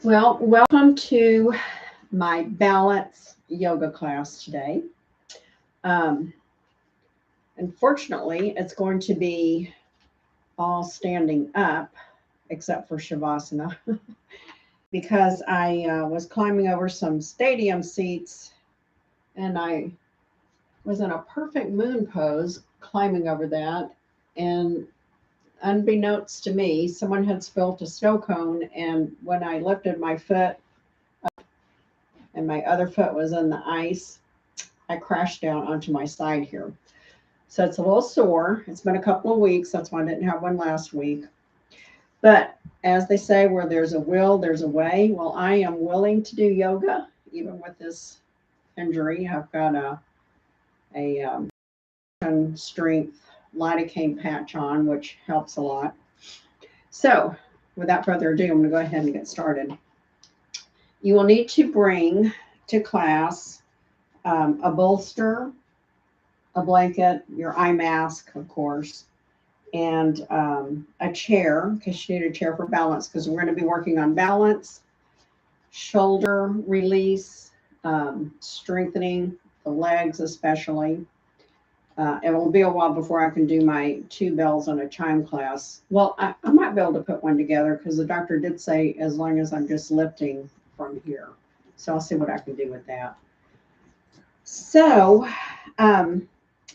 Well, welcome to my balance yoga class today. Um, Unfortunately, it's going to be all standing up except for Shavasana because I was climbing over some stadium seats and I was in a perfect moon pose climbing over that. And unbeknownst to me, someone had spilled a snow cone. And when I lifted my foot and my other foot was in the ice, I crashed down onto my side here. So it's a little sore. It's been a couple of weeks. That's why I didn't have one last week. But as they say, where there's a will, there's a way. Well, I am willing to do yoga, even with this injury. I've got a strength lidocaine patch on, which helps a lot. So without further ado, I'm going to go ahead and get started. You will need to bring to class a bolster, a blanket, your eye mask, of course, and a chair, because you need a chair for balance, because we're going to be working on balance, shoulder release, strengthening the legs especially. It will be a while before I can do my 2 bells on a chime class. Well, I might be able to put one together because the doctor did say as long as I'm just lifting from here. So I'll see what I can do with that. So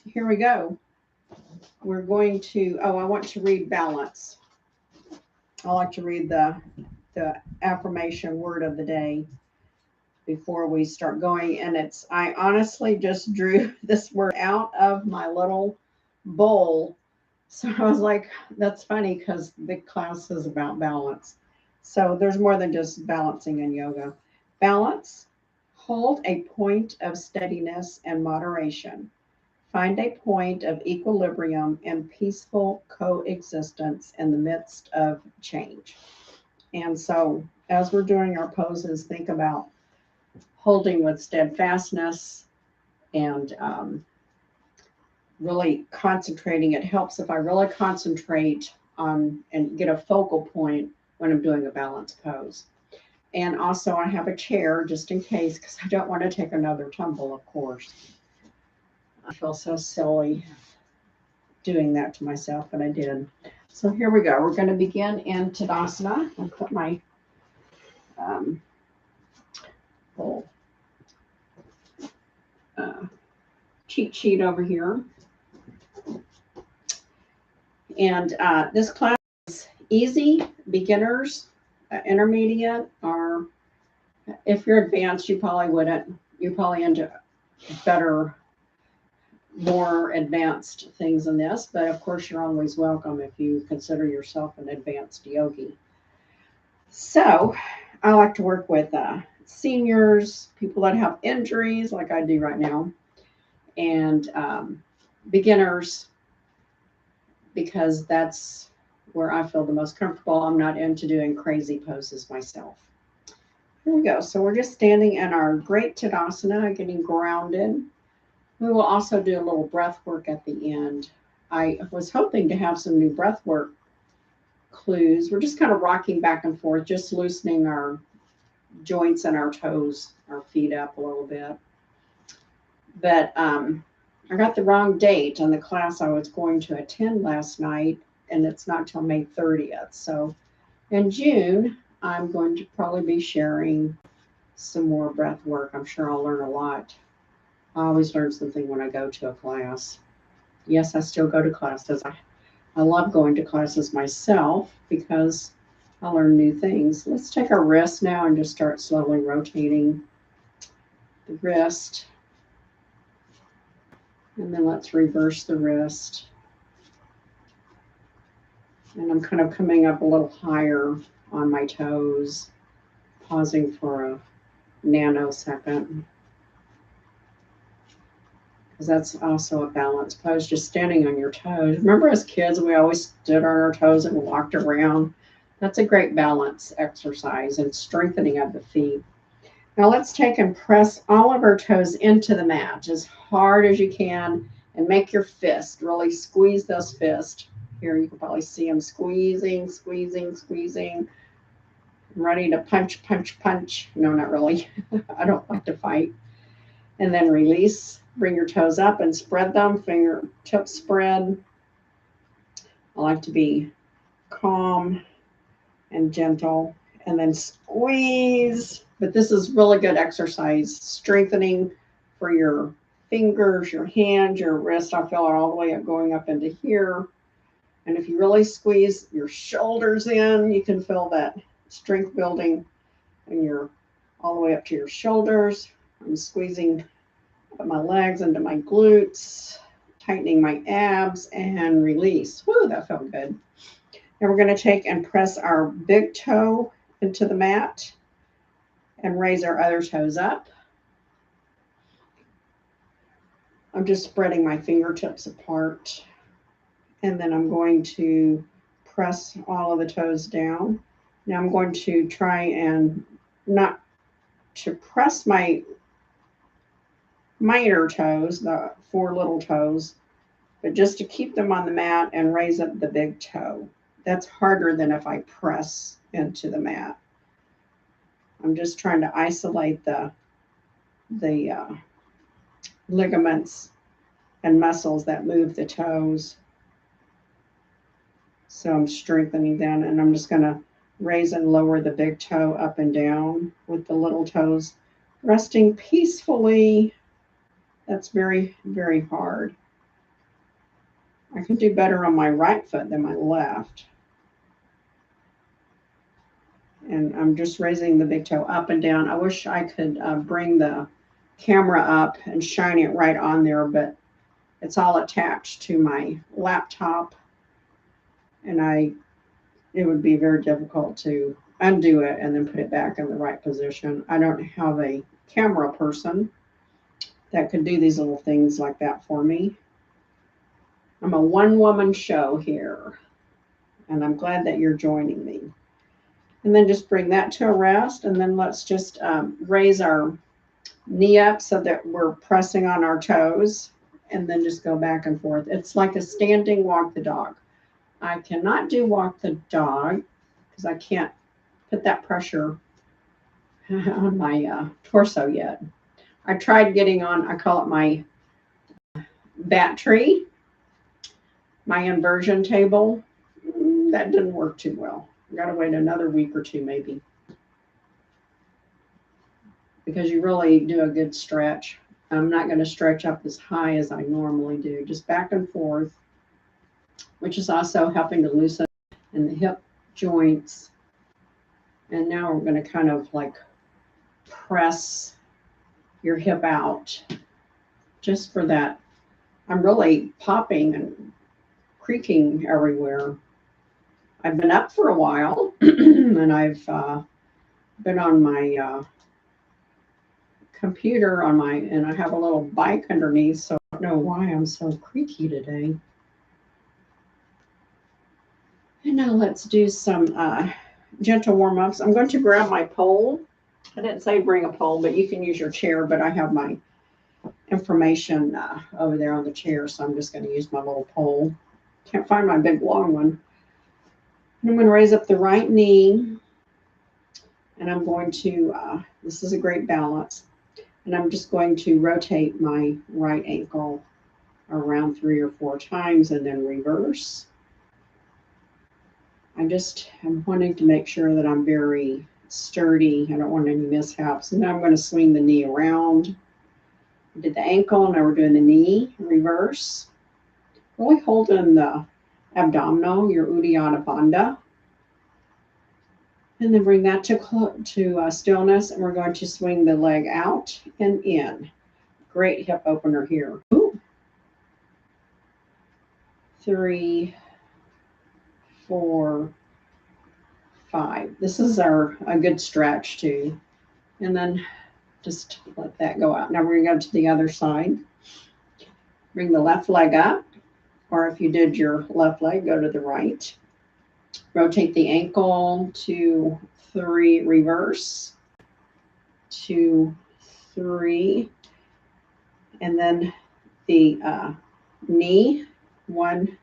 here we go. We're going to, I want to read balance. I like to read the affirmation word of the day before we start going. And I honestly just drew this word out of my little bowl. So I was like, that's funny because the class is about balance. So there's more than just balancing in yoga. Balance, hold a point of steadiness and moderation. Find a point of equilibrium and peaceful coexistence in the midst of change. And so, as we're doing our poses, think about holding with steadfastness and really concentrating. It helps if I really concentrate on and get a focal point when I'm doing a balance pose. And also, I have a chair just in case because I don't want to take another tumble, of course. I feel so silly doing that to myself, but I did. So here we go. We're going to begin in Tadasana. I'll put my little cheat sheet over here. And this class is easy, beginners, intermediate, or if you're advanced, you probably wouldn't. You're probably into better, more advanced things than this, but of course you're always welcome if you consider yourself an advanced yogi. So I like to work with seniors, people that have injuries like I do right now, and beginners, because that's where I feel the most comfortable. I'm not into doing crazy poses myself. Here we go. So we're just standing in our great Tadasana, getting grounded. We will also do a little breath work at the end. I was hoping to have some new breath work clues. We're just kind of rocking back and forth, just loosening our joints and our toes, our feet up a little bit. But I got the wrong date on the class I was going to attend last night, and it's not till May 30th. So in June, I'm going to probably be sharing some more breath work. I'm sure I'll learn a lot. I always learn something when I go to a class. Yes, I still go to classes. I love going to classes myself because I learn new things. Let's take our wrist now and just start slowly rotating the wrist. And then let's reverse the wrist. And I'm kind of coming up a little higher on my toes, pausing for a nanosecond. Because that's also a balance pose, just standing on your toes. Remember as kids, we always stood on our toes and walked around. That's a great balance exercise and strengthening of the feet. Now let's take and press all of our toes into the mat as hard as you can and make your fist, really squeeze those fists. Here you can probably see them squeezing, squeezing, squeezing. I'm ready to punch, punch, punch. No, not really. I don't like to fight. And then release. Bring your toes up and spread them. Fingertips spread. I like to be calm and gentle. And then squeeze. But this is really good exercise. Strengthening for your fingers, your hands, your wrist. I feel it all the way up going up into here. And if you really squeeze your shoulders in, you can feel that strength building and you're all the way up to your shoulders. I'm squeezing my legs into my glutes, tightening my abs, and release. Woo, that felt good. Now we're going to take and press our big toe into the mat and raise our other toes up. I'm just spreading my fingertips apart. And then I'm going to press all of the toes down. Now I'm going to try and not to press my minor toes, the 4 little toes, but just to keep them on the mat and raise up the big toe. That's harder than if I press into the mat. I'm just trying to isolate the ligaments and muscles that move the toes. So I'm strengthening them, and I'm just going to raise and lower the big toe up and down with the little toes resting peacefully. That's very, very hard. I can do better on my right foot than my left. And I'm just raising the big toe up and down. I wish I could bring the camera up and shine it right on there, but it's all attached to my laptop, and it would be very difficult to undo it and then put it back in the right position. I don't have a camera person that could do these little things like that for me. I'm a one-woman show here, and I'm glad that you're joining me. And then just bring that to a rest, and then let's just raise our knee up so that we're pressing on our toes, and then just go back and forth. It's like a standing walk the dog. I cannot do walk the dog because I can't put that pressure on my torso yet. I tried getting on, I call it my bat tree, my inversion table. That didn't work too well. I got to wait another week or two maybe, because you really do a good stretch. I'm not going to stretch up as high as I normally do, just back and forth, which is also helping to loosen in the hip joints. And now we're going to kind of like press your hip out just for that. I'm really popping and creaking everywhere. I've been up for a while and I've been on my computer and I have a little bike underneath, so I don't know why I'm so creaky today. And now let's do some gentle warm-ups. I'm going to grab my pole. I didn't say bring a pole, but you can use your chair, but I have my information over there on the chair, so I'm just going to use my little pole. Can't find my big long one. And I'm going to raise up the right knee, and I'm going to, this is a great balance, and I'm just going to rotate my right ankle around 3 or 4 times and then reverse. I'm wanting to make sure that I'm very sturdy. I don't want any mishaps. And now I'm going to swing the knee around. I did the ankle, now we're doing the knee, reverse. Really holding the abdominal, your Uddiyana Bandha. And then bring that to stillness, and we're going to swing the leg out and in. Great hip opener here. Ooh. 3, 4, 5. This is a good stretch too. And then just let that go out. Now we're going to go to the other side. Bring the left leg up, or if you did your left leg, go to the right. Rotate the ankle, 2, 3, reverse, 2, 3, and then the knee, 1,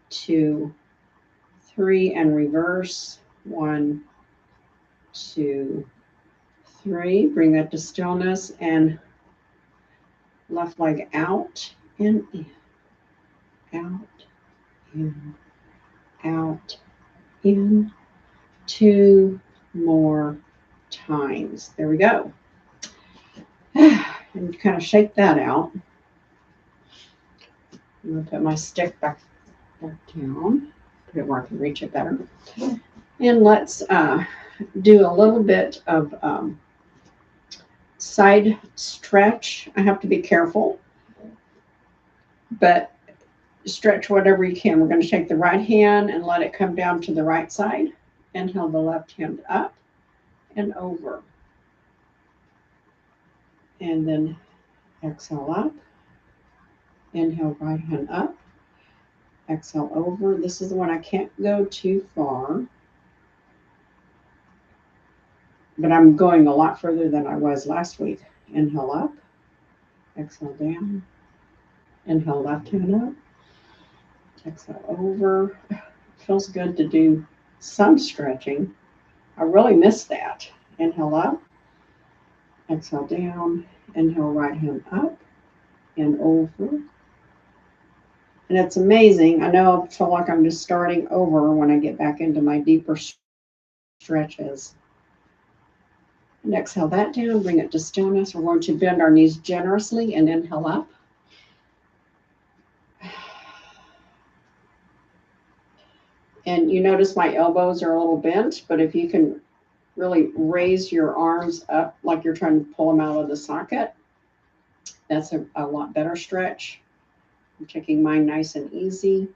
2, 3, and reverse, 1, 2, 3. Bring that to stillness and left leg out and in, out, in, out, in. 2 more times. There we go. And kind of shake that out. I'm going to put my stick back down, put it where I can reach it better. And let's do a little bit of side stretch. I have to be careful, but stretch whatever you can. We're going to take the right hand and let it come down to the right side. Inhale the left hand up and over. And then exhale up. Inhale right hand up. Exhale over. This is the one I can't go too far, but I'm going a lot further than I was last week. Inhale up. Exhale down. Inhale left hand up. Exhale over. Feels good to do some stretching. I really miss that. Inhale up. Exhale down. Inhale right hand up and over. And it's amazing. I know I feel like I'm just starting over when I get back into my deeper stretches. And exhale that down, bring it to stillness. We're going to bend our knees generously and inhale up. And you notice my elbows are a little bent, but if you can really raise your arms up like you're trying to pull them out of the socket, that's a lot better stretch. I'm taking mine nice and easy.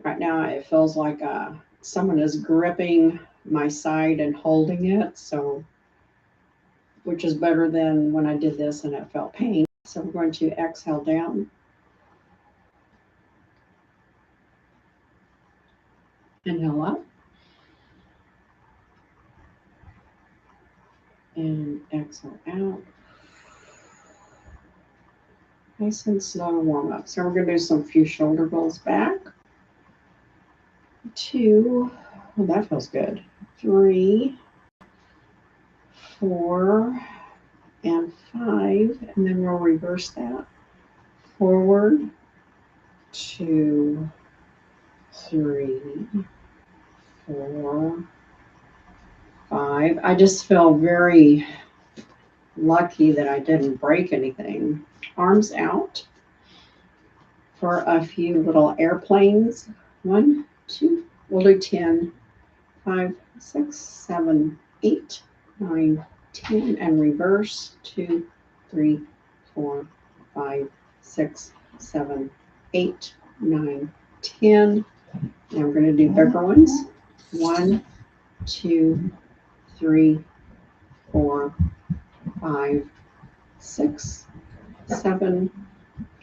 Right now it feels like someone is gripping my side and holding it, so which is better than when I did this and it felt pain. So we're going to exhale down. Inhale up. And exhale out. Nice and slow warm up. So we're going to do some few shoulder rolls back. 2, well, that feels good. 3, 4, and 5. And then we'll reverse that. Forward, 2, 3, 4, 5. I just feel very lucky that I didn't break anything. Arms out for a few little airplanes. 1, 2, we'll do 10, 5, 6, 7, 8, 9, 10, and reverse. 2, 3, 4, 5, 6, 7, 8, 9, 10. Now we're going to do bigger ones. 1, 2, 3, 4, 5, 6, 7,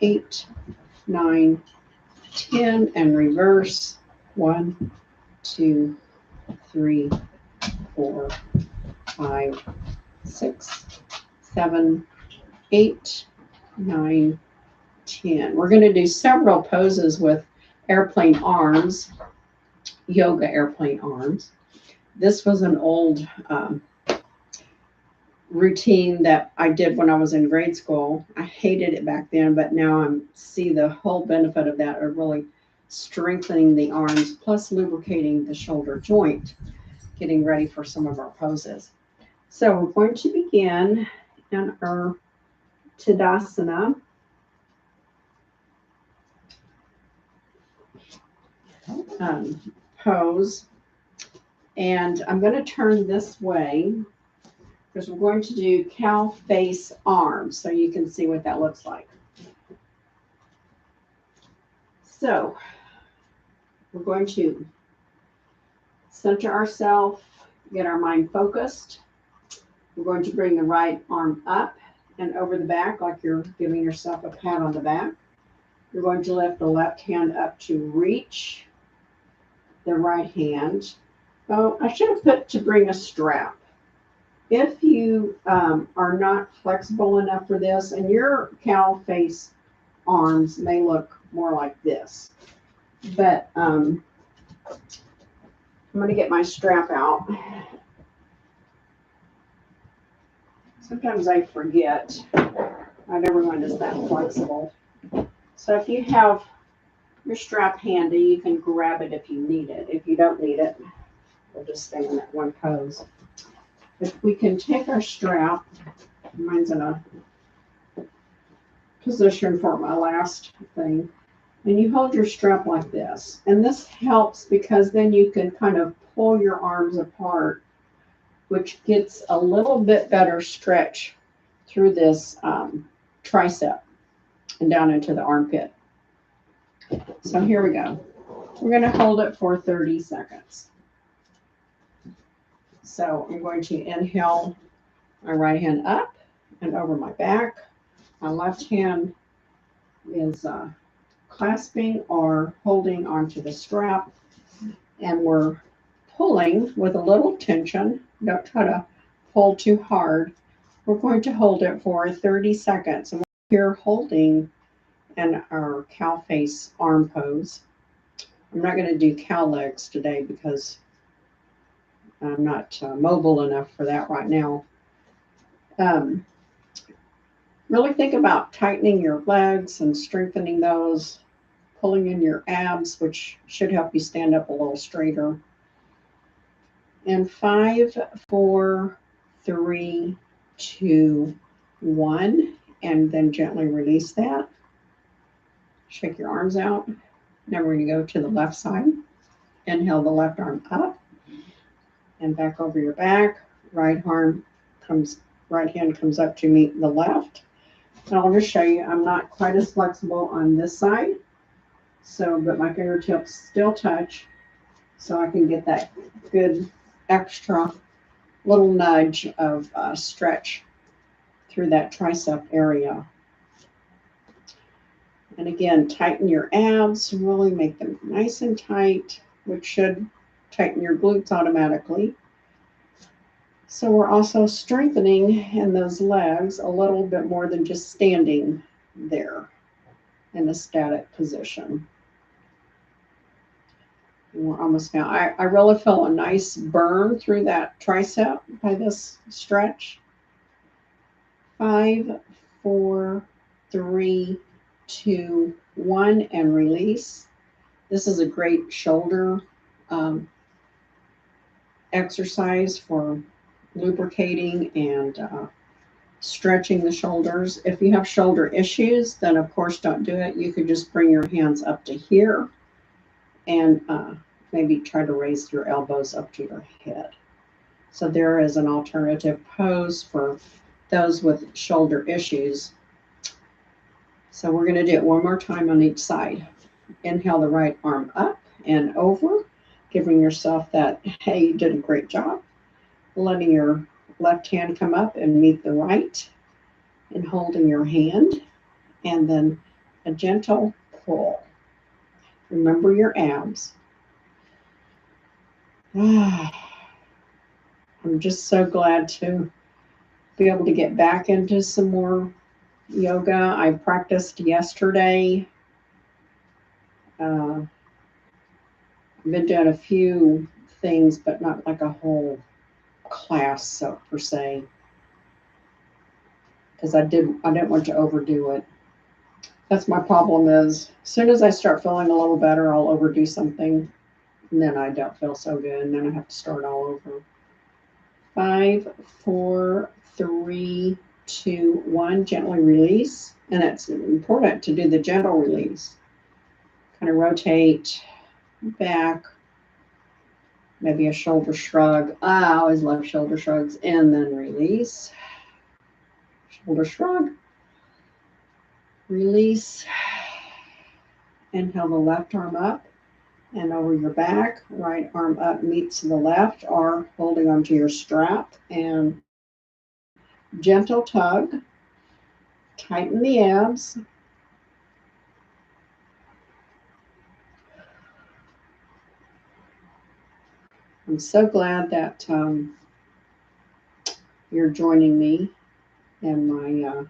8, 9, 10, and reverse. 1, 2, 3, 4, 5, 6, 7, 8, 9, 10. We're going to do several poses with airplane arms, yoga airplane arms. This was an old routine that I did when I was in grade school. I hated it back then, but now I see the whole benefit of that of really strengthening the arms, plus lubricating the shoulder joint, getting ready for some of our poses. So we're going to begin in our Tadasana. Pose. And I'm going to turn this way because we're going to do cow face arms so you can see what that looks like. So we're going to center ourselves, get our mind focused. We're going to bring the right arm up and over the back like you're giving yourself a pat on the back. You're going to lift the left hand up to reach the right hand. Oh, I should have put to bring a strap. If you are not flexible enough for this, and your cow face arms may look more like this, but I'm going to get my strap out. Sometimes I forget. Not everyone is that flexible. So if you have your strap handy, you can grab it if you need it. If you don't need it, we'll just stay in that one pose. If we can take our strap, mine's in a position for my last thing, and you hold your strap like this. And this helps because then you can kind of pull your arms apart, which gets a little bit better stretch through this tricep and down into the armpit. So here we go. We're going to hold it for 30 seconds. So I'm going to inhale my right hand up and over my back. My left hand is clasping or holding onto the strap, and we're pulling with a little tension. Don't try to pull too hard. We're going to hold it for 30 seconds. And we're here holding in our cow face arm pose. I'm not going to do cow legs today because I'm not mobile enough for that right now. Really think about tightening your legs and strengthening those, pulling in your abs, which should help you stand up a little straighter. And 5, 4, 3, 2, 1, and then gently release that. Shake your arms out. Now we're going to go to the left side. Inhale the left arm up and back over your back. Right hand comes up to meet the left. And I'll just show you, I'm not quite as flexible on this side. So, but my fingertips still touch, so I can get that good extra little nudge of stretch through that tricep area. And again, tighten your abs, really make them nice and tight, which should tighten your glutes automatically. So we're also strengthening in those legs a little bit more than just standing there in a static position. And we're almost now. I really feel a nice burn through that tricep by this stretch. 5, 4, 3, 2, 1, and release. This is a great shoulder exercise for lubricating and stretching the shoulders. If you have shoulder issues, then of course don't do it. You could just bring your hands up to here and maybe try to raise your elbows up to your head. So there is an alternative pose for those with shoulder issues. So we're going to do it one more time on each side. Inhale the right arm up and over, giving yourself that, hey, you did a great job. Letting your left hand come up and meet the right and holding your hand, and then a gentle pull. Remember your abs. I'm just so glad to be able to get back into some more yoga. I practiced yesterday. I've been doing a few things, but not like a whole class, so per se, because I didn't want to overdo it. That's my problem is, as soon as I start feeling a little better, I'll overdo something, and then I don't feel so good, and then I have to start all over. 5, 4, 3, 2, 1, gently release. And it's important to do the gentle release. Kind of rotate back, maybe a shoulder shrug. I always love shoulder shrugs. And then release. Shoulder shrug. Release. Inhale the left arm up and over your back. Right arm up meets the left, or holding onto your strap. And gentle tug. Tighten the abs. I'm so glad that you're joining me in my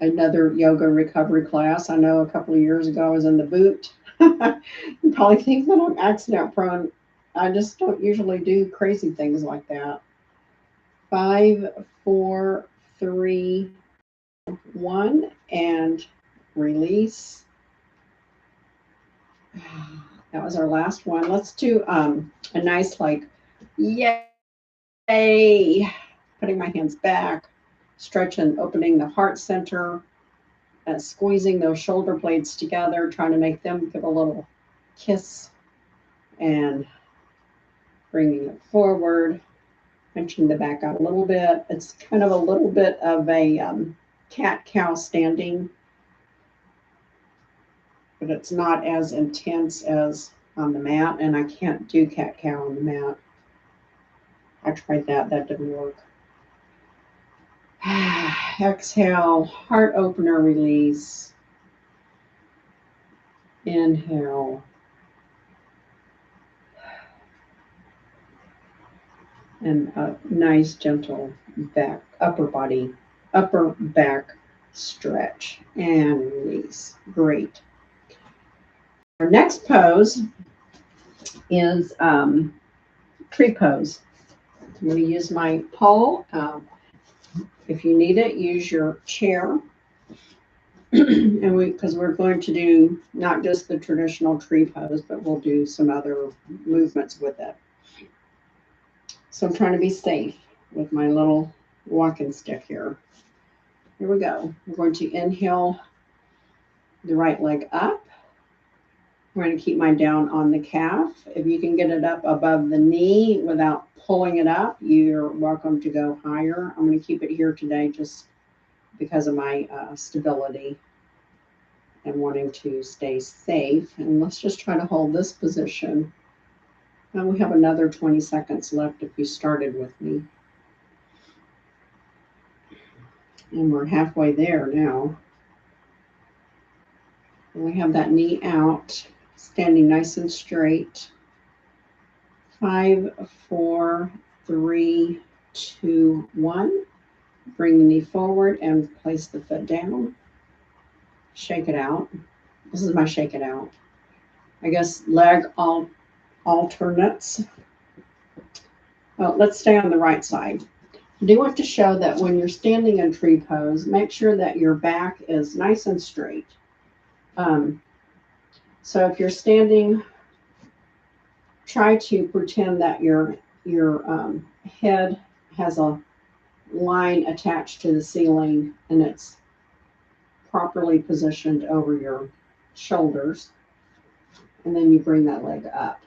another yoga recovery class. I know a couple of years ago I was in the boot. You probably think that I'm accident prone. I just don't usually do crazy things like that. 5, 4, 3, 1, and release. That was our last one. Let's do a nice like, yay, putting my hands back, stretching, opening the heart center, squeezing those shoulder blades together, trying to make them give a little kiss, and bringing it forward, punching the back out a little bit. It's kind of a little bit of a cat-cow standing, but it's not as intense as on the mat, and I can't do cat-cow on the mat. I tried that, that didn't work. Exhale, heart opener release. Inhale. And a nice gentle back, upper back stretch and release. Great. Our next pose is tree pose. I'm going to use my pole. If you need it, use your chair. And because we're going to do not just the traditional tree pose, but we'll do some other movements with it. So I'm trying to be safe with my little walking stick here. Here we go. We're going to inhale the right leg up. I'm going to keep mine down on the calf. If you can get it up above the knee without pulling it up, you're welcome to go higher. I'm going to keep it here today just because of my stability and wanting to stay safe. And let's just try to hold this position. Now we have another 20 seconds left if you started with me. And we're halfway there now. And we have that knee out, standing nice and straight. 5, 4, 3, 2, 1. Bring the knee forward and place the foot down. Shake it out. This is my shake it out. I guess leg alternates. Well, let's stay on the right side. I do want to show that when you're standing in tree pose, make sure that your back is nice and straight. So if you're standing, try to pretend that your head has a line attached to the ceiling and it's properly positioned over your shoulders. And then you bring that leg up.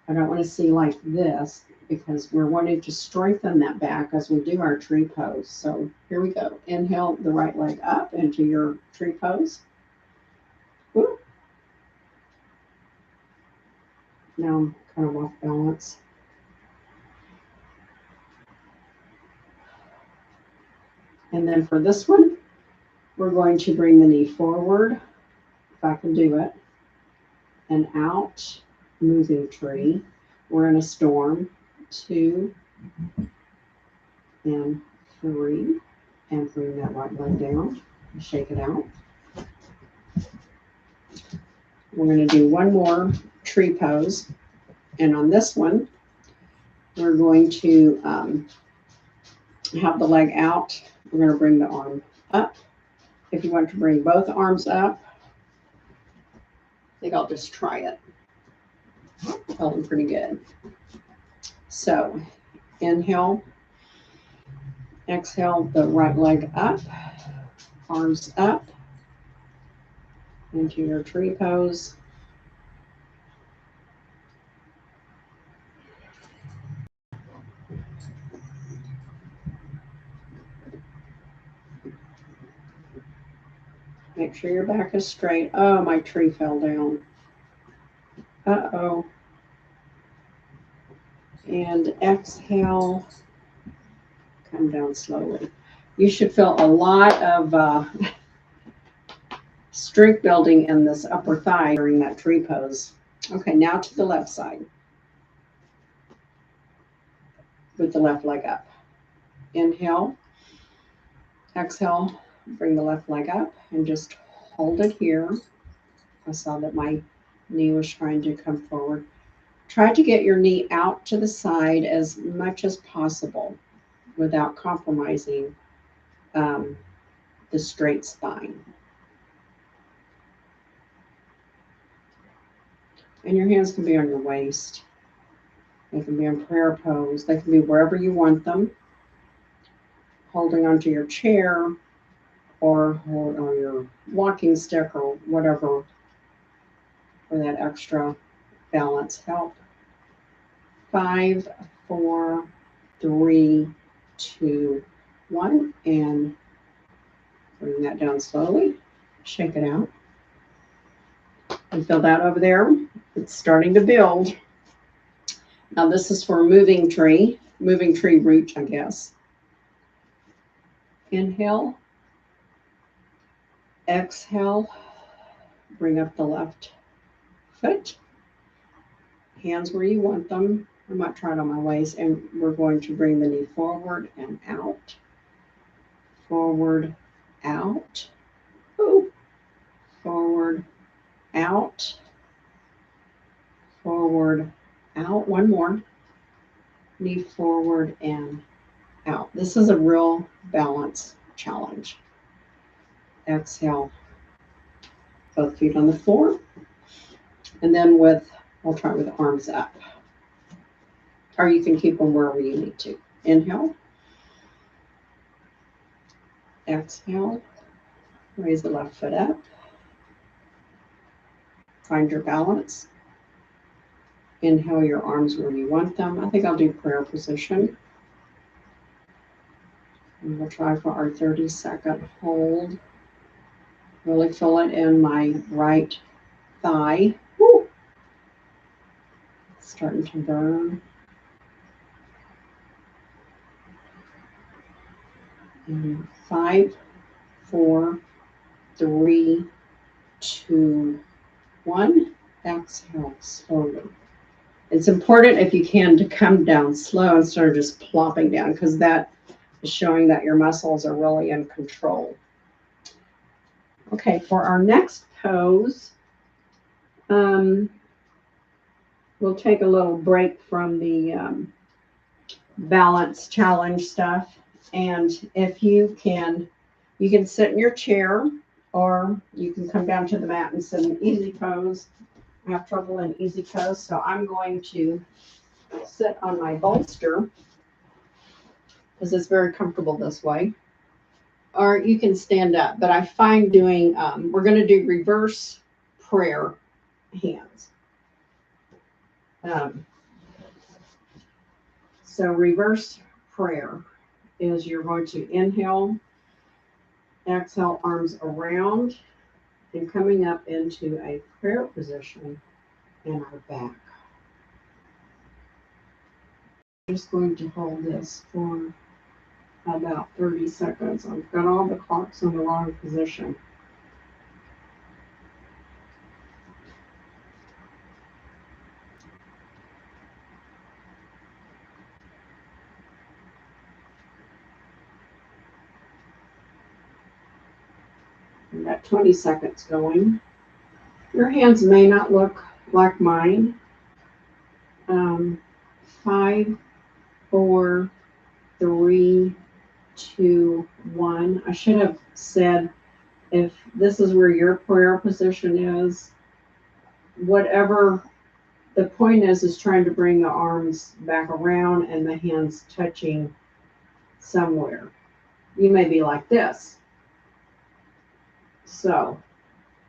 I don't want to see like this because we're wanting to strengthen that back as we do our tree pose. So here we go. Inhale the right leg up into your tree pose. Woo. Now I'm kind of off balance. And then for this one, we're going to bring the knee forward, if I can do it, and out, moving tree. We're in a storm. 2 and 3, and bring that right leg down. Shake it out. We're going to do one more tree pose. And on this one, we're going to have the leg out. We're going to bring the arm up. If you want to bring both arms up, I think I'll just try it. Feeling pretty good. So inhale, exhale the right leg up, arms up into your tree pose. Make sure your back is straight. Oh, my tree fell down. Uh-oh. And exhale, come down slowly. You should feel a lot of strength building in this upper thigh during that tree pose. Okay, now to the left side. With the left leg up. Inhale, exhale, bring the left leg up and just hold it here. I saw that my Knee was trying to come forward. Try to get your knee out to the side as much as possible without compromising the straight spine. And your hands can be on your waist. They can be in prayer pose. They can be wherever you want them, holding onto your chair or your walking stick or whatever for that extra balance help. 5, 4, 3, 2, 1, and bring that down slowly. Shake it out. And feel that over there. It's starting to build. Now this is for moving tree root, I guess. Inhale. Exhale. Bring up the left foot. Hands where you want them. I might try it on my waist, and we're going to bring the knee forward and out. Forward, out. Ooh. Forward, out. Forward, out. One more. Knee forward and out. This is a real balance challenge. Exhale. Both feet on the floor. And then we'll try with arms up. Or you can keep them wherever you need to. Inhale. Exhale. Raise the left foot up. Find your balance. Inhale your arms where you want them. I think I'll do prayer position. And we'll try for our 30-second hold. Really feel it in my right thigh. Woo! Starting to burn. And 5, 4, 3, 2, 1. Exhale slowly. It's important, if you can, to come down slow instead of just plopping down, because that is showing that your muscles are really in control. Okay, for our next pose, we'll take a little break from the balance challenge stuff. And if you can sit in your chair, or you can come down to the mat and sit in easy pose. I have trouble in easy pose, so I'm going to sit on my bolster because it's very comfortable this way. Or you can stand up, but I find doing, we're going to do reverse prayer hands. So reverse prayer is you're going to inhale, exhale, arms around, and coming up into a prayer position in our back. I'm just going to hold this for about 30 seconds. I've got all the clocks in the wrong position. I've got 20 seconds going. Your hands may not look like mine. 5, 4, 3, 2, 1. I should have said, if this is where your prayer position is, whatever the point is trying to bring the arms back around and the hands touching somewhere. You may be like this. So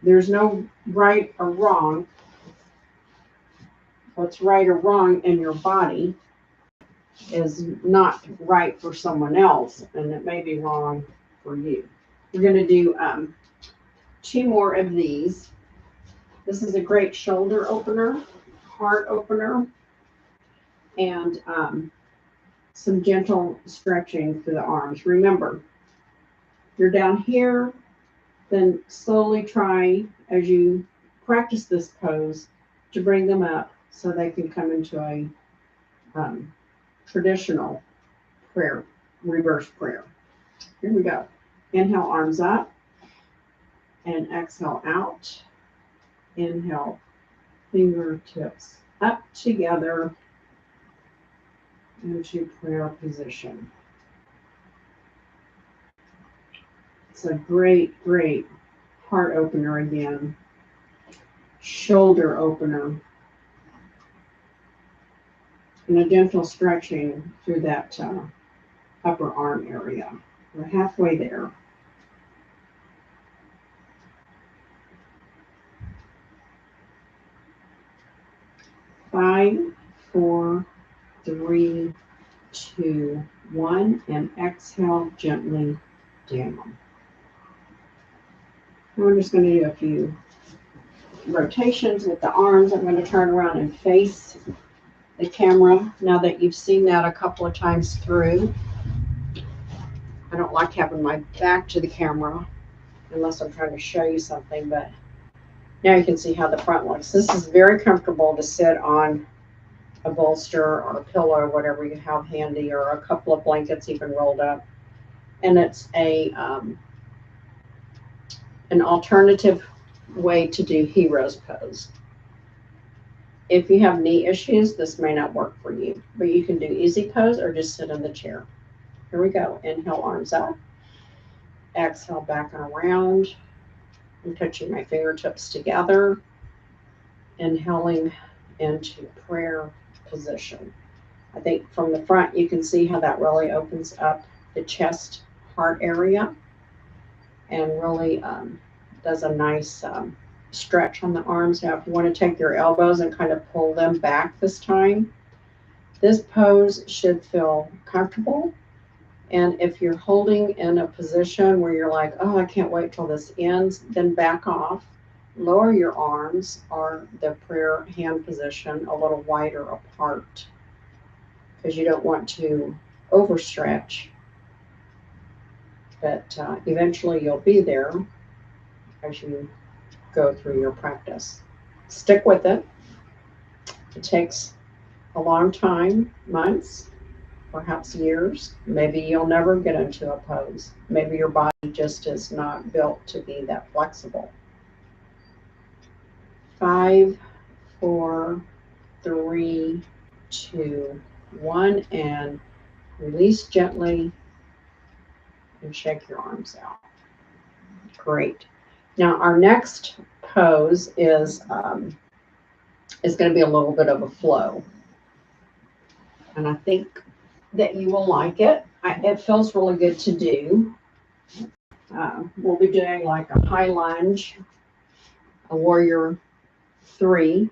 there's no right or wrong. What's right or wrong in your body is not right for someone else, and it may be wrong for you. We're going to do 2 more of these. This is a great shoulder opener, heart opener, and some gentle stretching through the arms. Remember, you're down here, then slowly try, as you practice this pose, to bring them up so they can come into a traditional prayer, reverse prayer. Here we go. Inhale, arms up, and exhale out. Inhale, fingertips up together into prayer position. It's a great, great heart opener again, shoulder opener, and a gentle stretching through that upper arm area. We're halfway there. 5, 4, 3, 2, 1, and exhale gently down. We're just going to do a few rotations with the arms. I'm going to turn around and face the camera now that you've seen that a couple of times through. I don't like having my back to the camera unless I'm trying to show you something, but now you can see how the front looks. This is very comfortable to sit on a bolster or a pillow or whatever you have handy, or a couple of blankets even rolled up. And it's an alternative way to do hero's pose. If you have knee issues, this may not work for you, but you can do easy pose or just sit in the chair. Here we go. Inhale, arms up. Exhale, back and around. I'm touching my fingertips together. Inhaling into prayer position. I think from the front, you can see how that really opens up the chest, heart area, and really does a nice stretch on the arms. Now, if you want to take your elbows and kind of pull them back this time, this pose should feel comfortable. And if you're holding in a position where you're like, oh, I can't wait till this ends, then back off. Lower your arms or the prayer hand position a little wider apart, because you don't want to overstretch. But eventually you'll be there as you go through your practice. Stick with it. It takes a long time, months, perhaps years. Maybe you'll never get into a pose. Maybe your body just is not built to be that flexible. 5, 4, 3, 2, 1, and release gently and shake your arms out. Great. Now our next pose is going to be a little bit of a flow, and I think that you will like it. It feels really good to do. We'll be doing like a high lunge, a warrior 3.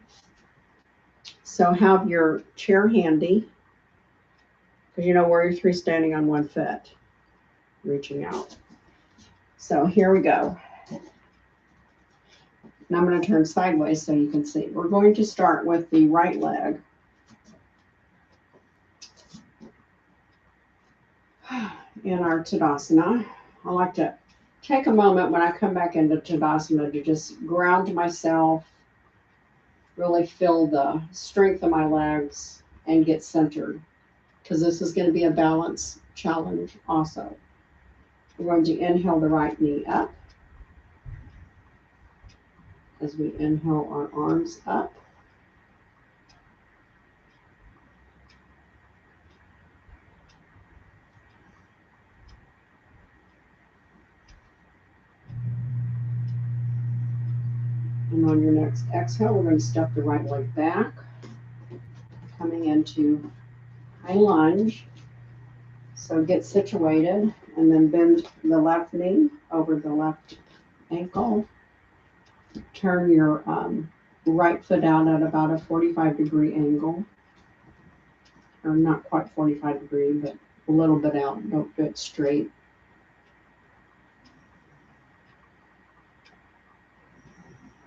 So have your chair handy, because you know warrior 3 standing on one foot, reaching out. So here we go. And I'm going to turn sideways so you can see. We're going to start with the right leg. In our Tadasana, I like to take a moment when I come back into Tadasana to just ground myself, really feel the strength of my legs, and get centered, because this is going to be a balance challenge also. We're going to inhale the right knee up as we inhale our arms up. And on your next exhale, we're going to step the right leg back, coming into high lunge. So get situated and then bend the left knee over the left ankle. Turn your right foot out at about a 45-degree angle, or not quite 45 degree, but a little bit out. Don't do it straight.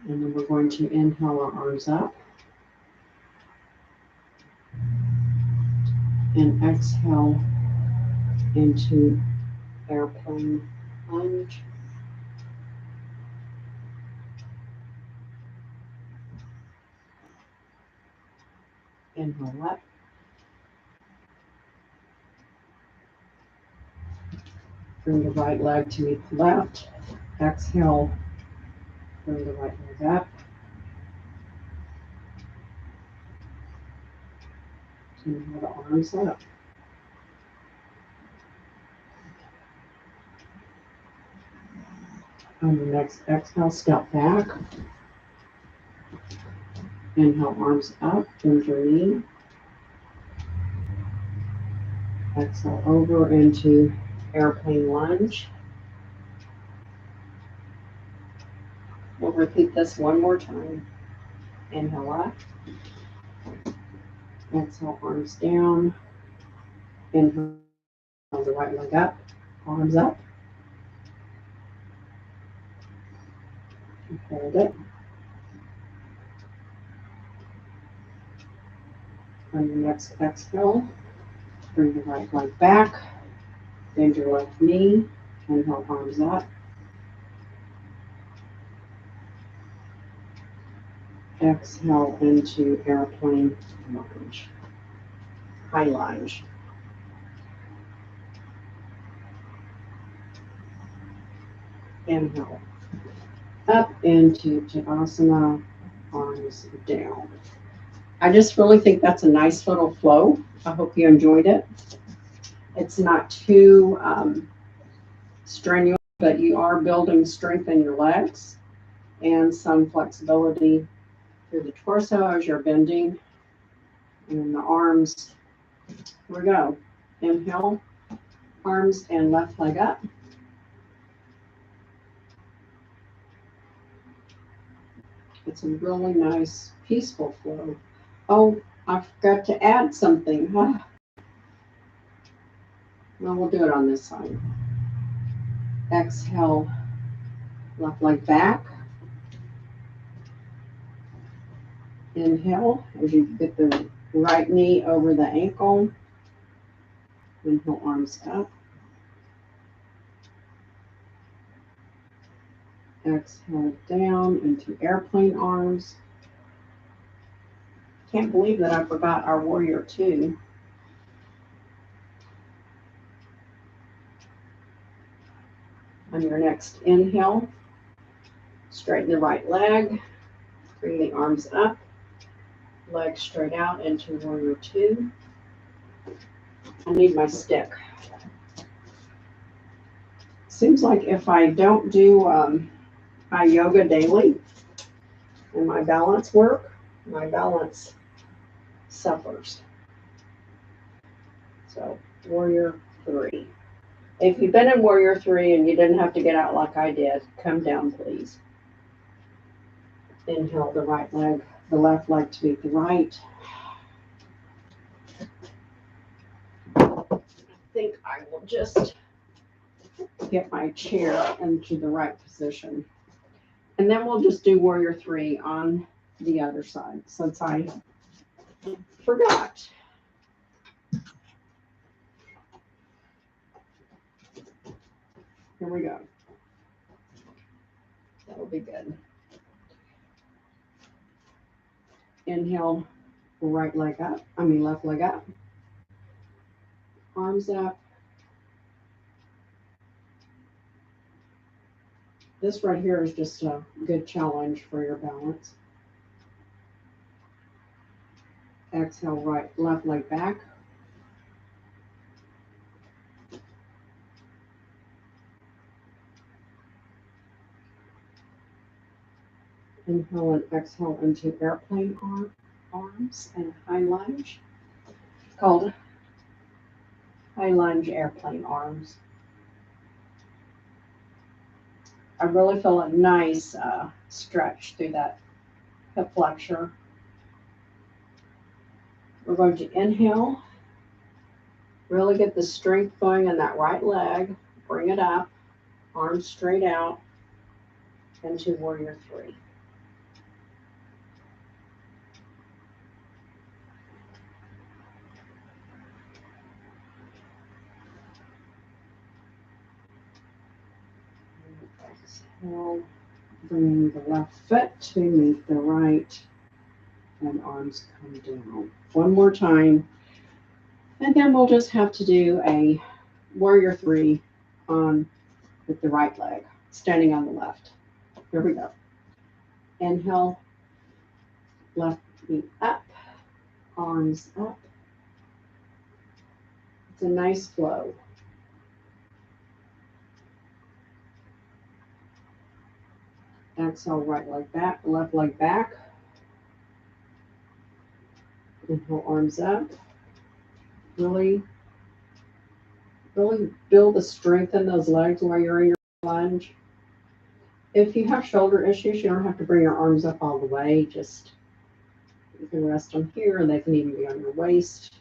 And then we're going to inhale our arms up and exhale into airplane lunge. Inhale up. Bring the right leg to meet the left. Exhale. Bring the right leg up. Inhale the arms up. On your next exhale, step back. Inhale, arms up, bend your knee. Exhale over into airplane lunge. We'll repeat this one more time. Inhale up. Exhale, arms down. Inhale the right leg up, arms up. Hold it. On your next exhale, bring the right leg back. Bend your left knee. Inhale, arms up. Exhale into airplane lunge. High lunge. Inhale. Up into Tadasana, arms down. I just really think that's a nice little flow. I hope you enjoyed it. It's not too strenuous, but you are building strength in your legs and some flexibility through the torso as you're bending. And the arms, here we go. Inhale, arms and left leg up. It's a really nice, peaceful flow. Oh, I forgot to add something. Well, we'll do it on this side. Exhale, left leg back. Inhale as you get the right knee over the ankle. Inhale, arms up. Exhale down into airplane arms. Can't believe that I forgot our warrior two. On your next inhale, straighten the right leg. Bring the arms up. Legs straight out into warrior two. I need my stick. Seems like if I don't do my yoga daily and my balance work, my balance suffers. So warrior three. If you've been in warrior three and you didn't have to get out like I did, come down, please. Inhale the right leg, the left leg to meet the right. I think I will just get my chair into the right position. And then we'll just do warrior three on the other side since I forgot. Here we go. That'll be good. Inhale, right leg up. Left leg up. Arms up. This right here is just a good challenge for your balance. Exhale, left leg back. Inhale and exhale into airplane arms and high lunge. It's called high lunge airplane arms. I really feel a nice stretch through that hip flexor. We're going to inhale. Really get the strength going in that right leg. Bring it up. Arms straight out into warrior three. Exhale, bring the left foot to meet the right, and arms come down. One more time, and then we'll just have to do a warrior three on with the right leg, standing on the left. Here we go. Inhale, left knee up, arms up. It's a nice flow. Exhale, right leg back, left leg back. Inhale, arms up. Really build the strength in those legs while you're in your lunge. If you have shoulder issues, you don't have to bring your arms up all the way. Just, you can rest them here, and they can even be on your waist.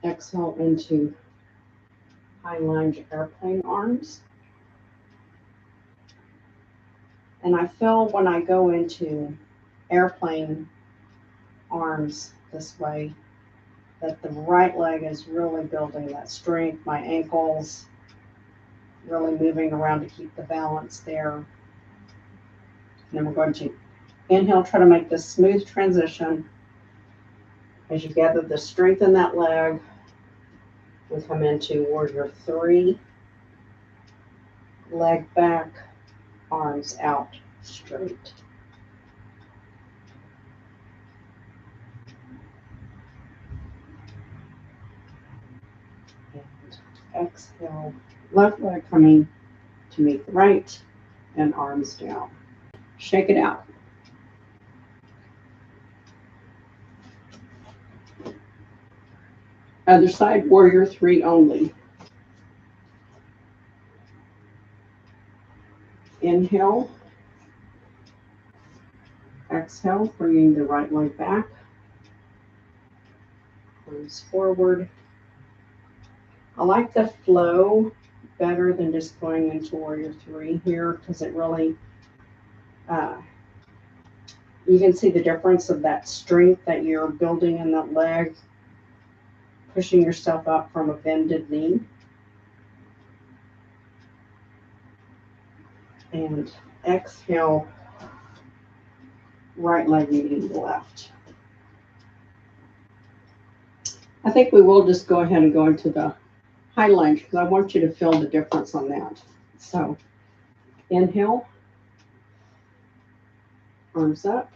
Exhale into high lunge airplane arms. And I feel when I go into airplane arms this way, that the right leg is really building that strength. My ankles really moving around to keep the balance there. And then we're going to inhale, try to make this smooth transition. As you gather the strength in that leg, we come into warrior three. Leg back, arms out straight. And exhale, left leg coming to meet the right, and arms down. Shake it out. Other side, warrior three only. Inhale. Exhale, bringing the right leg back. Arms forward. I like the flow better than just going into warrior three here, because it really, you can see the difference of that strength that you're building in that leg, pushing yourself up from a bended knee. And exhale, right leg meeting the left. I think we will just go ahead and go into the high lunge, because I want you to feel the difference on that. So inhale, arms up.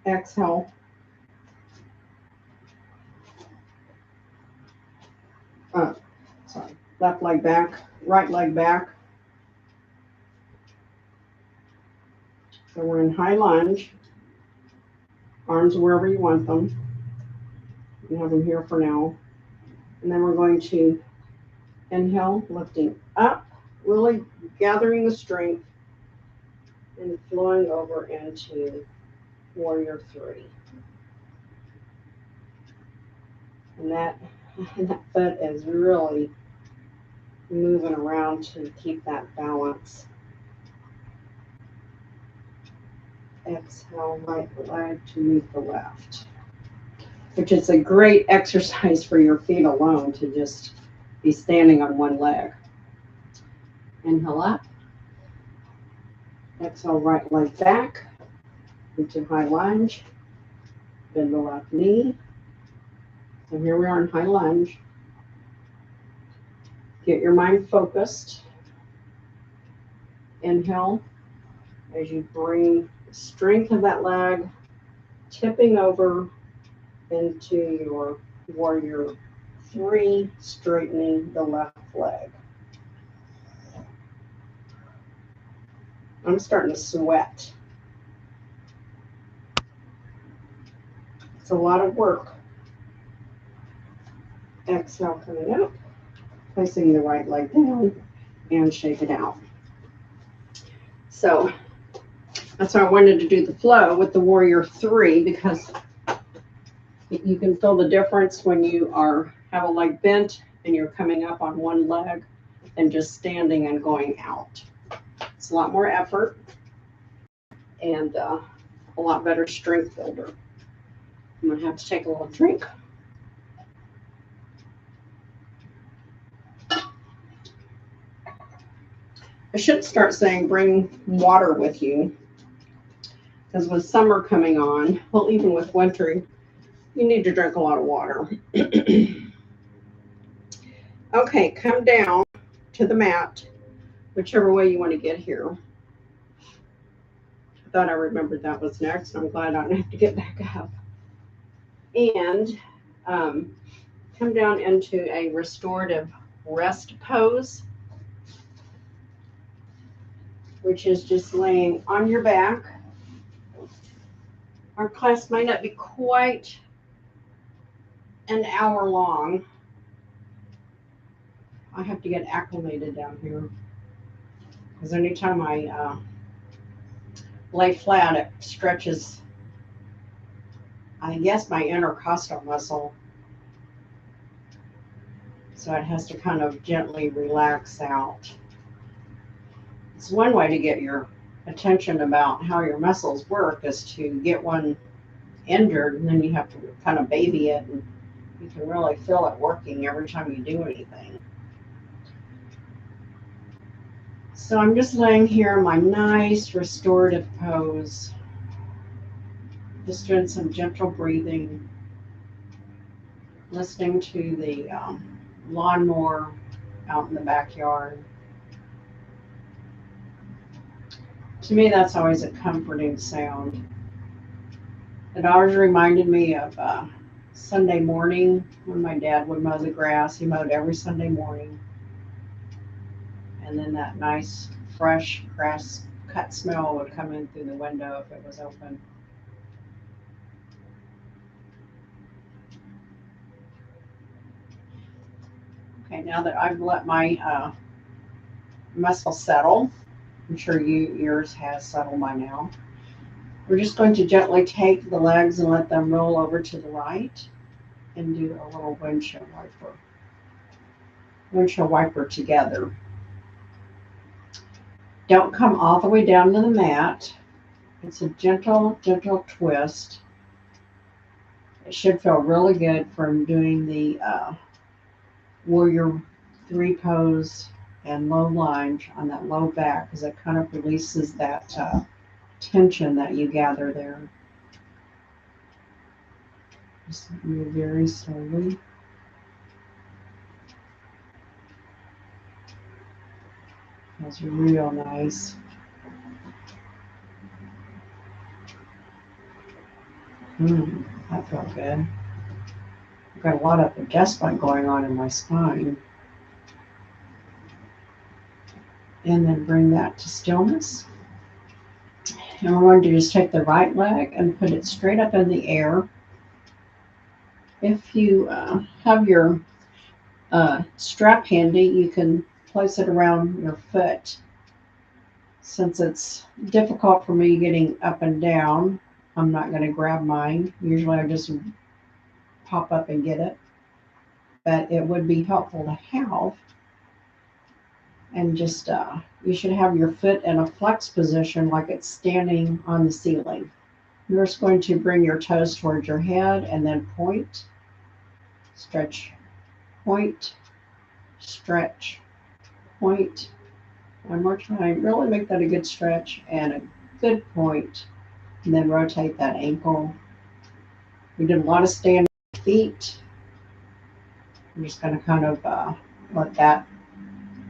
Exhale, left leg back, right leg back. So we're in high lunge. Arms wherever you want them. You have them here for now. And then we're going to inhale, lifting up, really gathering the strength and flowing over into warrior three. And that foot is really moving around to keep that balance. Exhale, right leg to meet the left, which is a great exercise for your feet alone, to just be standing on one leg. Inhale up. Exhale, right leg back into high lunge. Bend the left knee. So here we are in high lunge. Get your mind focused. Inhale as you bring the strength of that leg tipping over into your warrior three, straightening the left leg. I'm starting to sweat. It's a lot of work. Exhale, coming up, placing the right leg down, and shake it out. So that's why I wanted to do the flow with the warrior three, because you can feel the difference when you have a leg bent and you're coming up on one leg and just standing and going out. It's a lot more effort and a lot better strength builder. I'm gonna have to take a little drink. I should start saying bring water with you, because with summer coming on, well, even with winter, you need to drink a lot of water. Okay, come down to the mat, whichever way you want to get here. I thought I remembered that was next. I'm glad I don't have to get back up. And Come down into a restorative rest pose, which is just laying on your back. Our class might not be quite an hour long. I have to get acclimated down here because anytime I lay flat, it stretches, I guess, my intercostal muscle. So it has to kind of gently relax out. It's one way to get your attention about how your muscles work is to get one injured, and then you have to kind of baby it, and you can really feel it working every time you do anything. So I'm just laying here in my nice restorative pose, just doing some gentle breathing, listening to the lawnmower out in the backyard. To me, that's always a comforting sound. It always reminded me of Sunday morning when my dad would mow the grass. He mowed every Sunday morning. And then that nice, fresh grass cut smell would come in through the window if it was open. Okay, now that I've let my muscle settle, I'm sure yours has settled by now. We're just going to gently take the legs and let them roll over to the right and do a little windshield wiper together. Don't come all the way down to the mat. It's a gentle, gentle twist. It should feel really good from doing the warrior 3 pose and low lunge on that low back, because it kind of releases that tension that you gather there. Just move very slowly. Feels real nice. That felt good. I've got a lot of adjustment going on in my spine. And then bring that to stillness. And we're going to just take the right leg and put it straight up in the air. If you have your strap handy, you can place it around your foot. Since it's difficult for me getting up and down, I'm not going to grab mine. Usually I just pop up and get it. But it would be helpful to have. And just, you should have your foot in a flex position like it's standing on the ceiling. You're just going to bring your toes towards your head and then point, stretch, point, stretch, point. One more time. Really make that a good stretch and a good point. And then rotate that ankle. We did a lot of standing feet. I'm just going to kind of let that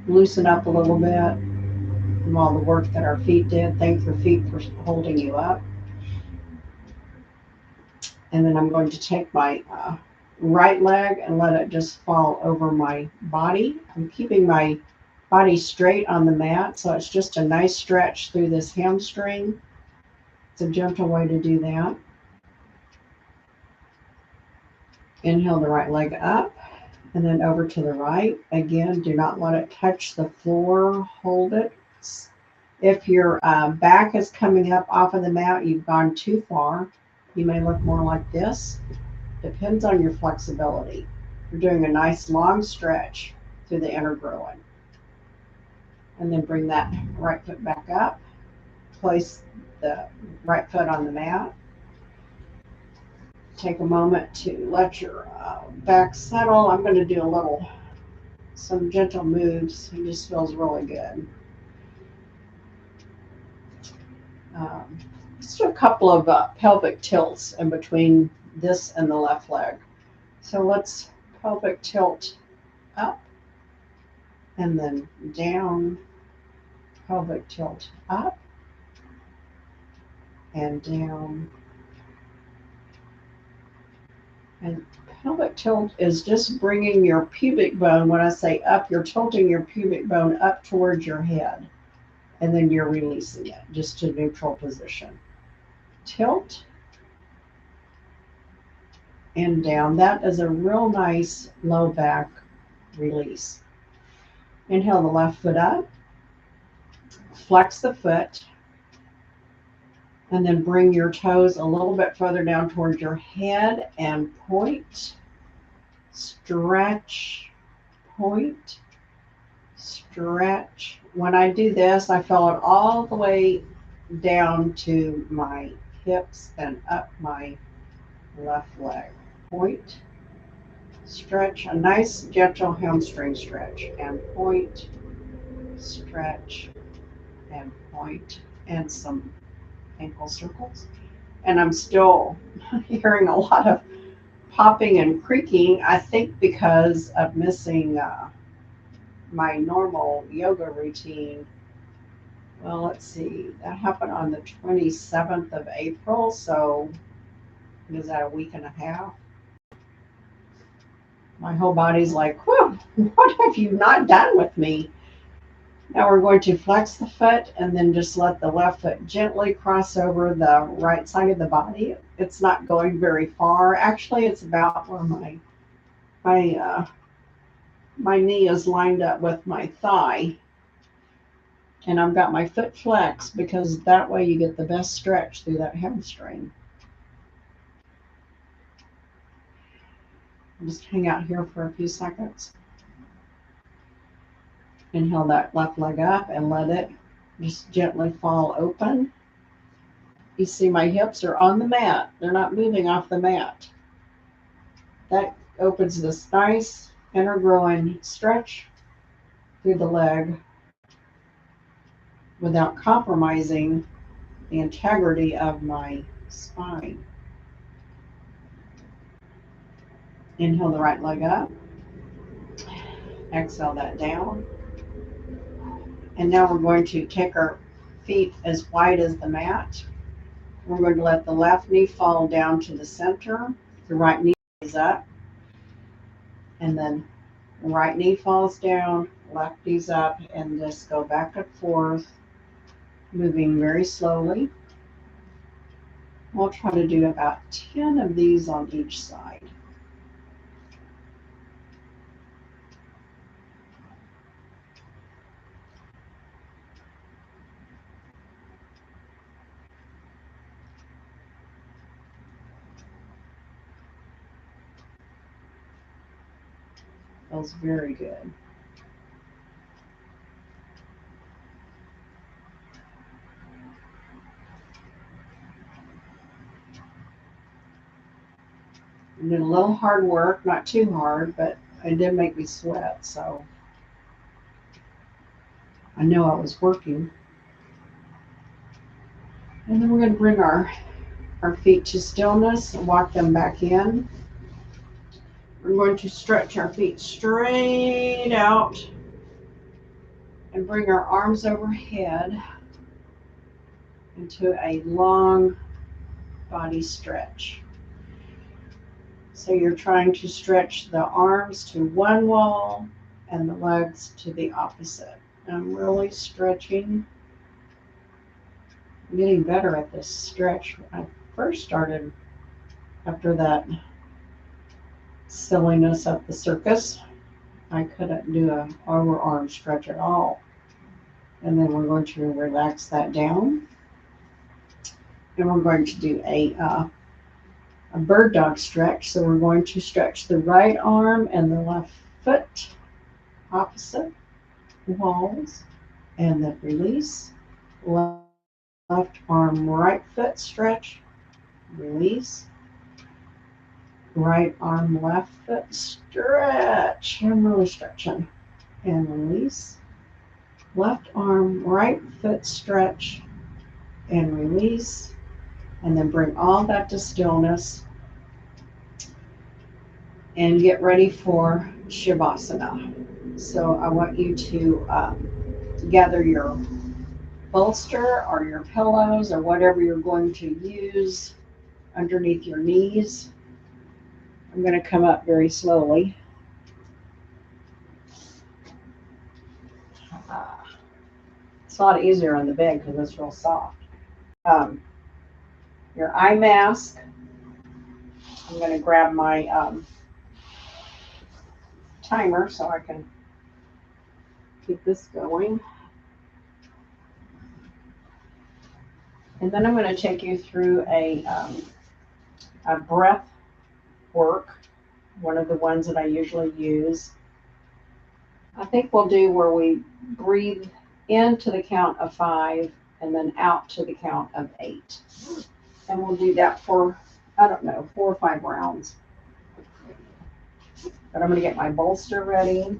loosen up a little bit from all the work that our feet did. Thank your feet for holding you up. And then I'm going to take my right leg and let it just fall over my body. I'm keeping my body straight on the mat, so it's just a nice stretch through this hamstring. It's a gentle way to do that. Inhale the right leg up and then over to the right. Again, do not let it touch the floor. Hold it. If your back is coming up off of the mat, you've gone too far. You may look more like this. Depends on your flexibility. You're doing a nice long stretch through the inner groin. And then bring that right foot back up. Place the right foot on the mat. Take a moment to let your back settle. I'm going to do some gentle moves. It just feels really good. Let's do a couple of pelvic tilts in between this and the left leg. So let's pelvic tilt up and then down, pelvic tilt up and down, and pelvic tilt is just bringing your pubic bone. When I say up, you're tilting your pubic bone up towards your head, and then you're releasing it just to neutral position. Tilt and down. That is a real nice low back release. Inhale the left foot up, flex the foot, and then bring your toes a little bit further down towards your head and point, stretch, point, stretch. When I do this, I feel it all the way down to my hips and up my left leg. Point, stretch, a nice gentle hamstring stretch, and point, stretch, and point, and some ankle circles. And I'm still hearing a lot of popping and creaking, I think because of missing my normal yoga routine. Well, let's see, that happened on the 27th of April, so is that a week and a half? My whole body's like, whew, what have you not done with me? Now we're going to flex the foot and then just let the left foot gently cross over the right side of the body. It's not going very far. Actually, it's about where my knee is lined up with my thigh. And I've got my foot flexed because that way you get the best stretch through that hamstring. Just hang out here for a few seconds. Inhale that left leg up and let it just gently fall open. You see my hips are on the mat. They're not moving off the mat. That opens this nice inner groin stretch through the leg without compromising the integrity of my spine. Inhale the right leg up. Exhale that down. And now we're going to take our feet as wide as the mat. We're going to let the left knee fall down to the center. The right knee is up. And then the right knee falls down, left knee's up, and just go back and forth, moving very slowly. We'll try to do about 10 of these on each side. Feels very good. I did a little hard work, not too hard, but it did make me sweat, so I know I was working. And then we're going to bring our feet to stillness and walk them back in. We're going to stretch our feet straight out and bring our arms overhead into a long body stretch. So you're trying to stretch the arms to one wall and the legs to the opposite. I'm really stretching. I'm getting better at this stretch. When I first started after that silliness at the circus, I couldn't do an overarm stretch at all. And then we're going to relax that down. And we're going to do a bird dog stretch. So we're going to stretch the right arm and the left foot opposite walls, and then release. Left arm, right foot stretch, release. Right arm, left foot stretch. I'm really stretching. And release. Left arm, right foot stretch, and release. And then bring all that to stillness and get ready for Shavasana. So I want you to gather your bolster or your pillows or whatever you're going to use underneath your knees. I'm going to come up very slowly. It's a lot easier on the bed because it's real soft. Your eye mask. I'm going to grab my timer so I can keep this going. And then I'm going to take you through a breath work, one of the ones that I usually use. I think we'll do where we breathe in to the count of 5 and then out to the count of 8. And we'll do that for, I don't know, 4 or 5 rounds. But I'm going to get my bolster ready,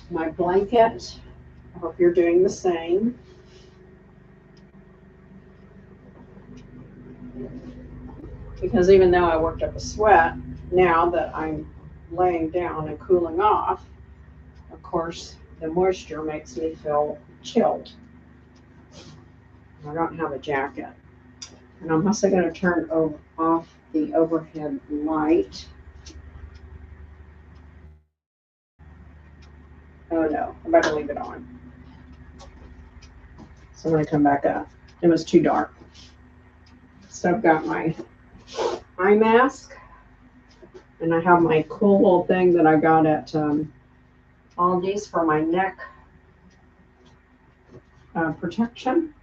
my blanket. I hope you're doing the same. Because even though I worked up a sweat, now that I'm laying down and cooling off, of course, the moisture makes me feel chilled. I don't have a jacket. And I'm also going to turn off the overhead light. Oh no, I better leave it on. So when I come back up, it was too dark. So I've got my eye mask, and I have my cool little thing that I got at Aldi's for my neck protection.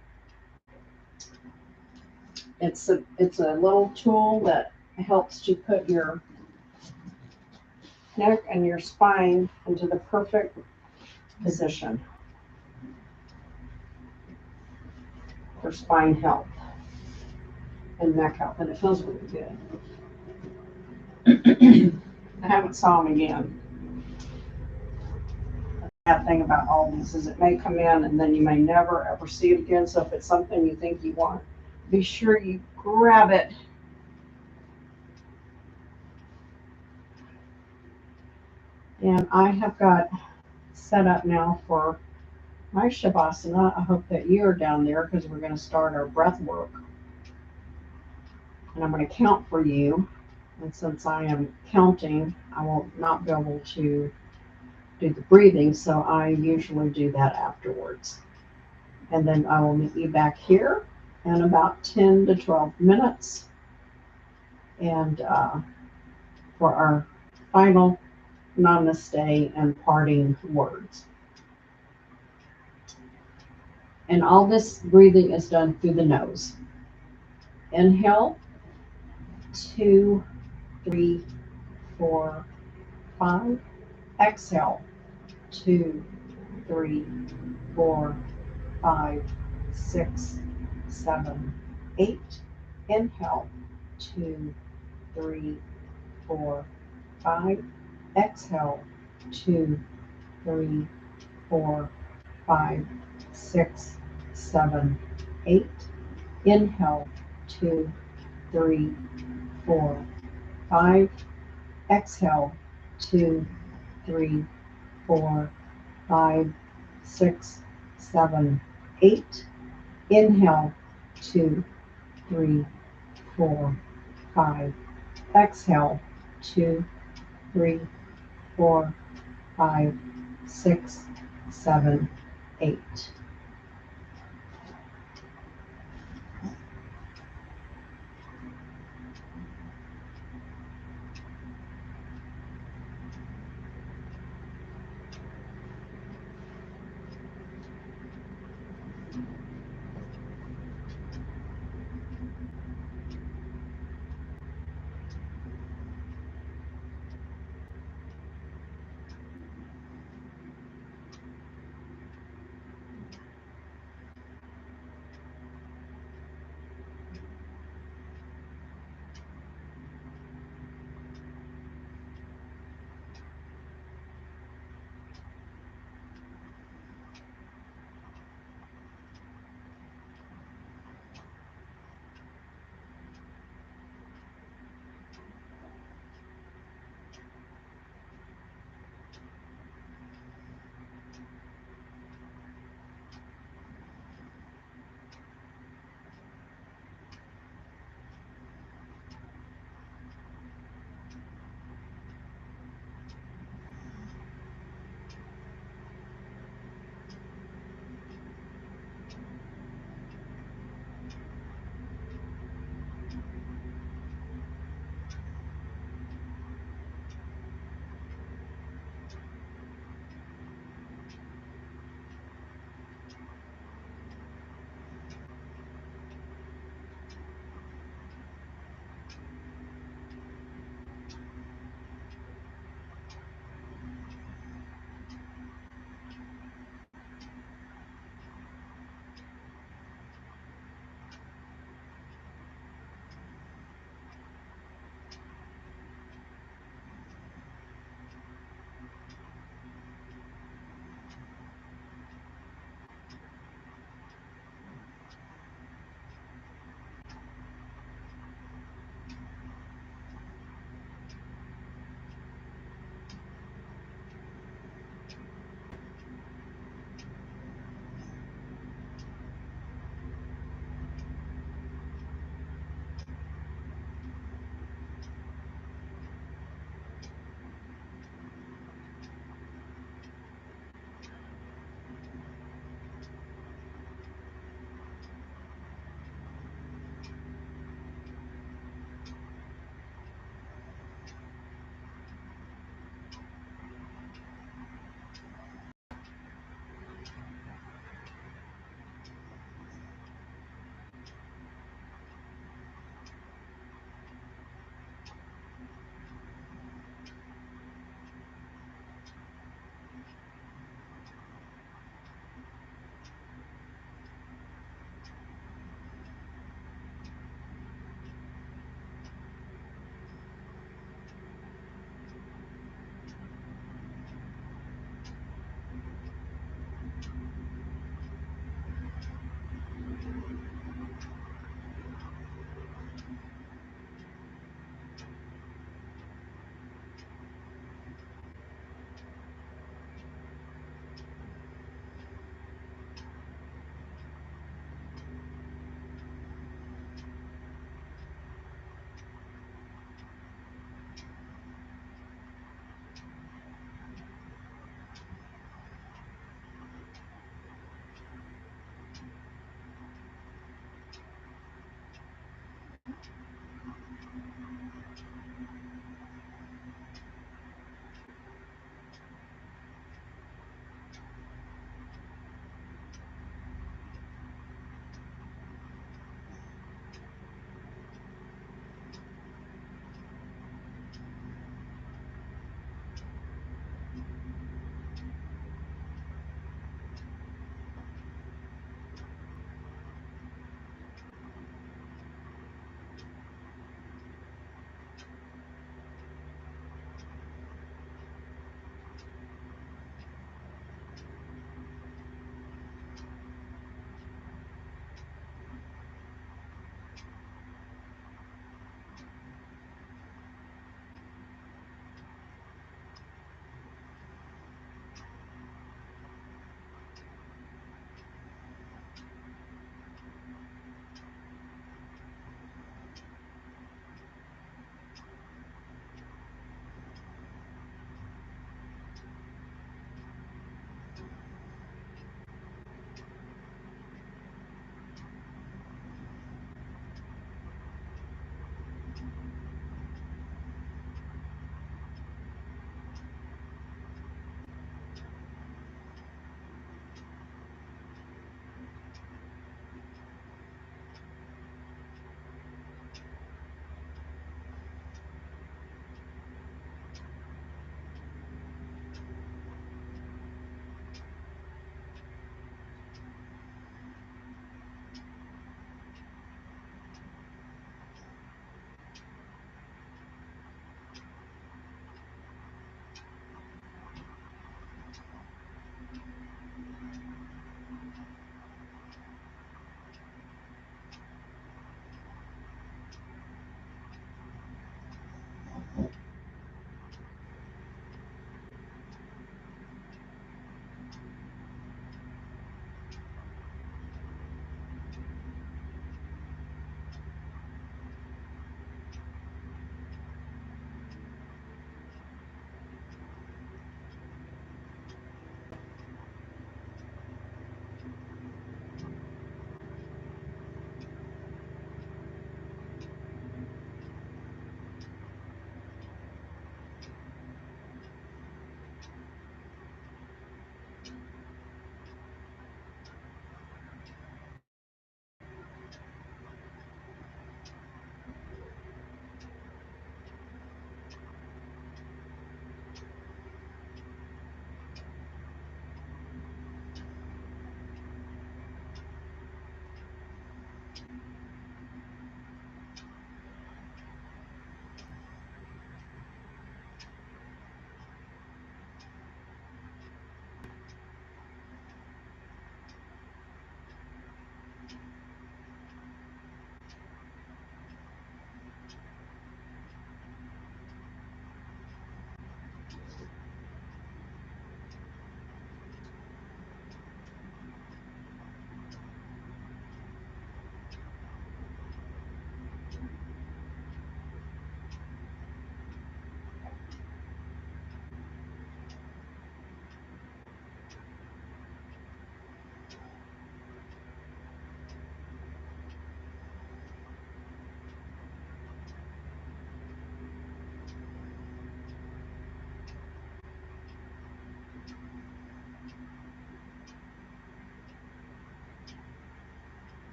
It's a little tool that helps to put your neck and your spine into the perfect position for spine health and neck health, and it feels really good. I haven't saw them again. The bad thing about all these is it may come in and then you may never ever see it again. So if it's something you think you want, be sure you grab it. And I have got set up now for my Shavasana. I hope that you are down there because we're going to start our breath work. And I'm going to count for you. And since I am counting, I will not be able to do the breathing. So I usually do that afterwards. And then I will meet you back here in about 10 to 12 minutes. And for our final namaste and parting words. And all this breathing is done through the nose. Inhale, 2, 3, 4, 5. Exhale, 2, 3, 4, 5, 6, 7, 8. Inhale, 2, 3, 4, 5. Exhale, 2, 3, 4, 5, 6, 7, 8. Inhale, 2, 3, 4, 5. Exhale, 2, 3, 4, 5, 6, 7, 8. Inhale, 2, 3, 4, 5. Exhale, 2, 3, 4, 5, 6, 7, 8.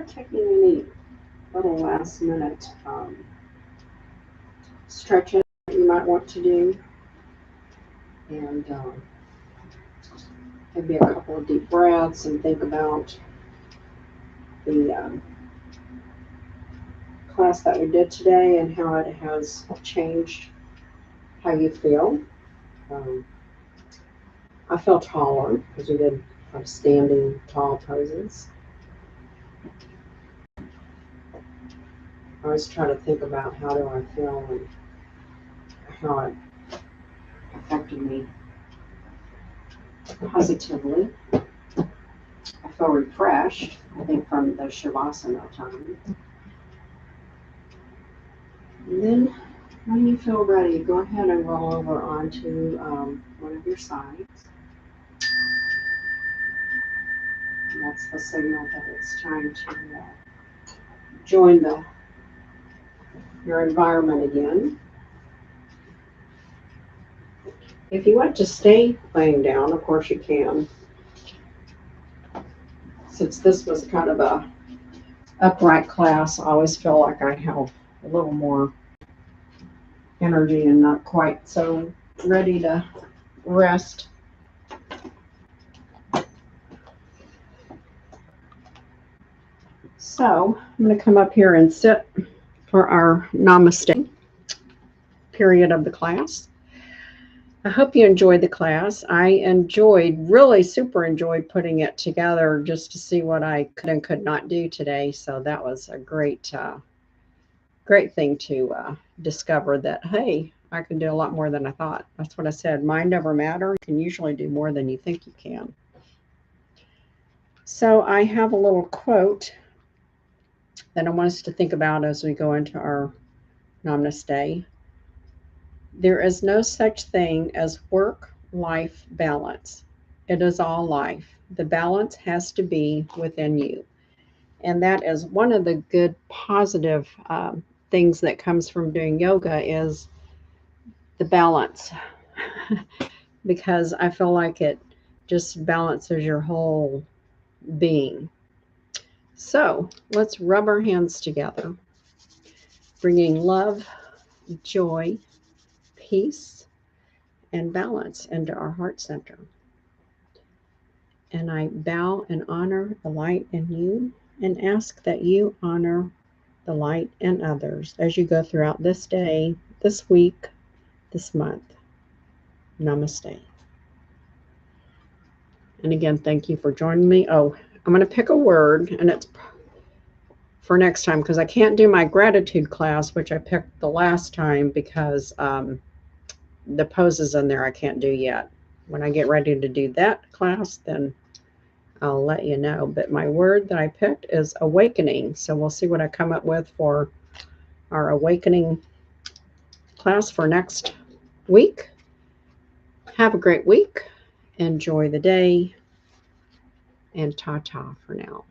taking any little last minute stretches that you might want to do. And maybe a couple of deep breaths and think about the class that we did today and how it has changed how you feel. I feel taller because we did standing tall poses. I always try to think about how do I feel and how it affected me positively. I feel refreshed, I think, from the Shavasana time. And then when you feel ready, go ahead and roll over onto one of your sides. And that's the signal that it's time to join your environment again. If you want to stay laying down, of course you can. Since this was kind of a upright class, I always feel like I have a little more energy and not quite so ready to rest. So I'm going to come up here and sit for our namaste period of the class. I hope you enjoyed the class. I really super enjoyed putting it together just to see what I could and could not do today. So that was a great thing to discover that, hey, I can do a lot more than I thought. That's what I said. Mind over matter. You can usually do more than you think you can. So I have a little quote that I want us to think about as we go into our namaste. There is no such thing as work-life balance. It is all life. The balance has to be within you. And that is one of the good positive things that comes from doing yoga is the balance. Because I feel like it just balances your whole being. So let's rub our hands together, bringing love, joy, peace, and balance into our heart center. And I bow and honor the light in you and ask that you honor the light in others as you go throughout this day, this week, this month. Namaste. And again, thank you for joining me. Oh, I'm going to pick a word, and it's for next time because I can't do my gratitude class, which I picked the last time because the poses in there I can't do yet. When I get ready to do that class, then I'll let you know. But my word that I picked is awakening. So we'll see what I come up with for our awakening class for next week. Have a great week. Enjoy the day. And ta-ta for now.